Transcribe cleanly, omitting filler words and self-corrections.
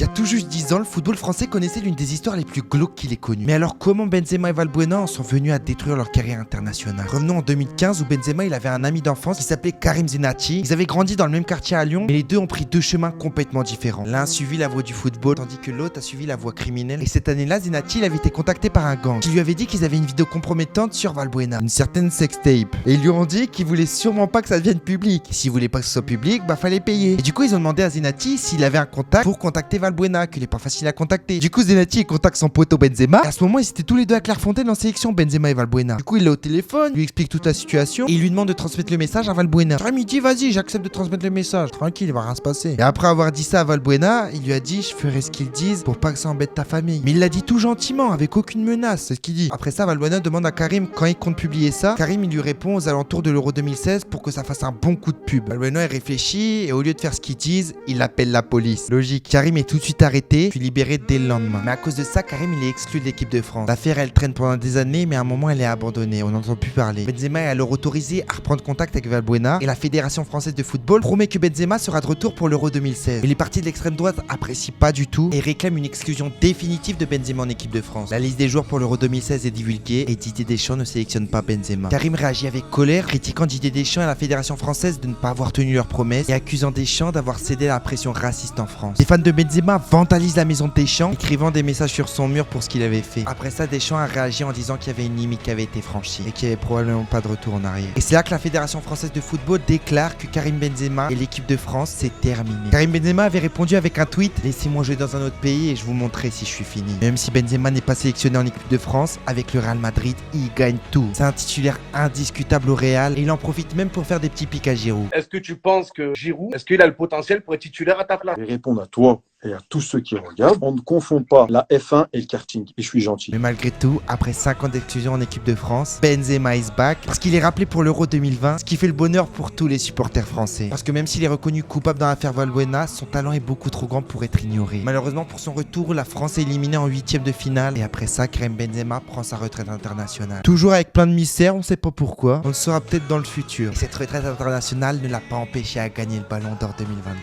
Il y a tout juste 10 ans, le football français connaissait l'une des histoires les plus glauques qu'il ait connues. Mais alors comment Benzema et Valbuena en sont venus à détruire leur carrière internationale? Revenons en 2015 où Benzema il avait un ami d'enfance qui s'appelait Karim Zenati. Ils avaient grandi dans le même quartier à Lyon, mais les deux ont pris deux chemins complètement différents. L'un a suivi la voie du football, tandis que l'autre a suivi la voie criminelle. Et cette année-là, Zenati il avait été contacté par un gang qui lui avait dit qu'ils avaient une vidéo compromettante sur Valbuena, une certaine sextape. Et ils lui ont dit qu'ils voulaient sûrement pas que ça devienne public. Et s'ils voulaient pas que ce soit public, bah fallait payer. Et du coup ils ont demandé à Zenati s'il avait un contact pour contacter Valbuena, qu'il est pas facile à contacter. Du coup Zenati il contacte son poteau Benzema. Et à ce moment ils étaient tous les deux à Clairefontaine en sélection, Benzema et Valbuena. Du coup il l'a au téléphone, lui explique toute la situation et il lui demande de transmettre le message à Valbuena. Karim il dit vas-y j'accepte de transmettre le message, tranquille il va rien se passer. Et après avoir dit ça à Valbuena, il lui a dit je ferai ce qu'ils disent pour pas que ça embête ta famille. Mais il l'a dit tout gentiment, avec aucune menace, c'est ce qu'il dit. Après ça Valbuena demande à Karim quand il compte publier ça. Karim il lui répond aux alentours de l'Euro 2016 pour que ça fasse un bon coup de pub. Valbuena il réfléchit et au lieu de faire ce qu'ils disent, il appelle la police. Logique, Karim est tout de suite arrêté puis libéré dès le lendemain. Mais à cause de ça, Karim il est exclu de l'équipe de France. L'affaire elle traîne pendant des années, mais à un moment elle est abandonnée, on n'entend plus parler. Benzema est alors autorisé à reprendre contact avec Valbuena et la Fédération française de football promet que Benzema sera de retour pour l'Euro 2016. Mais les partis de l'extrême droite apprécient pas du tout et réclament une exclusion définitive de Benzema en équipe de France. La liste des joueurs pour l'Euro 2016 est divulguée et Didier Deschamps ne sélectionne pas Benzema. Karim réagit avec colère, critiquant Didier Deschamps et la Fédération française de ne pas avoir tenu leurs promesses et accusant Deschamps d'avoir cédé à la pression raciste en France. Les fans de Benzema vandalisent la maison de Deschamps, écrivant des messages sur son mur pour ce qu'il avait fait. Après ça, Deschamps a réagi en disant qu'il y avait une limite qui avait été franchie et qu'il n'y avait probablement pas de retour en arrière. Et c'est là que la Fédération française de football déclare que Karim Benzema et l'équipe de France c'est terminé. Karim Benzema avait répondu avec un tweet: laissez-moi jouer dans un autre pays et je vous montrerai si je suis fini. Même si Benzema n'est pas sélectionné en équipe de France, avec le Real Madrid, il gagne tout. C'est un titulaire indiscutable au Real et il en profite même pour faire des petits pics à Giroud. Est-ce que tu penses que Giroud, est-ce qu'il a le potentiel pour être titulaire à ta place? Je vais répondre à toi et à tous ceux qui regardent. On ne confond pas la F1 et le karting. Et je suis gentil. Mais malgré tout, après 5 ans d'exclusion en équipe de France, Benzema is back parce qu'il est rappelé pour l'Euro 2020, ce qui fait le bonheur pour tous les supporters français. Parce que même s'il est reconnu coupable dans l'affaire Valbuena, son talent est beaucoup trop grand pour être ignoré. Malheureusement pour son retour, la France est éliminée en 8ème de finale et après ça, Karim Benzema prend sa retraite internationale. Toujours avec plein de mystères, on sait pas pourquoi. On le saura peut-être dans le futur. Et cette retraite internationale ne l'a pas empêché à gagner le Ballon d'Or 2022.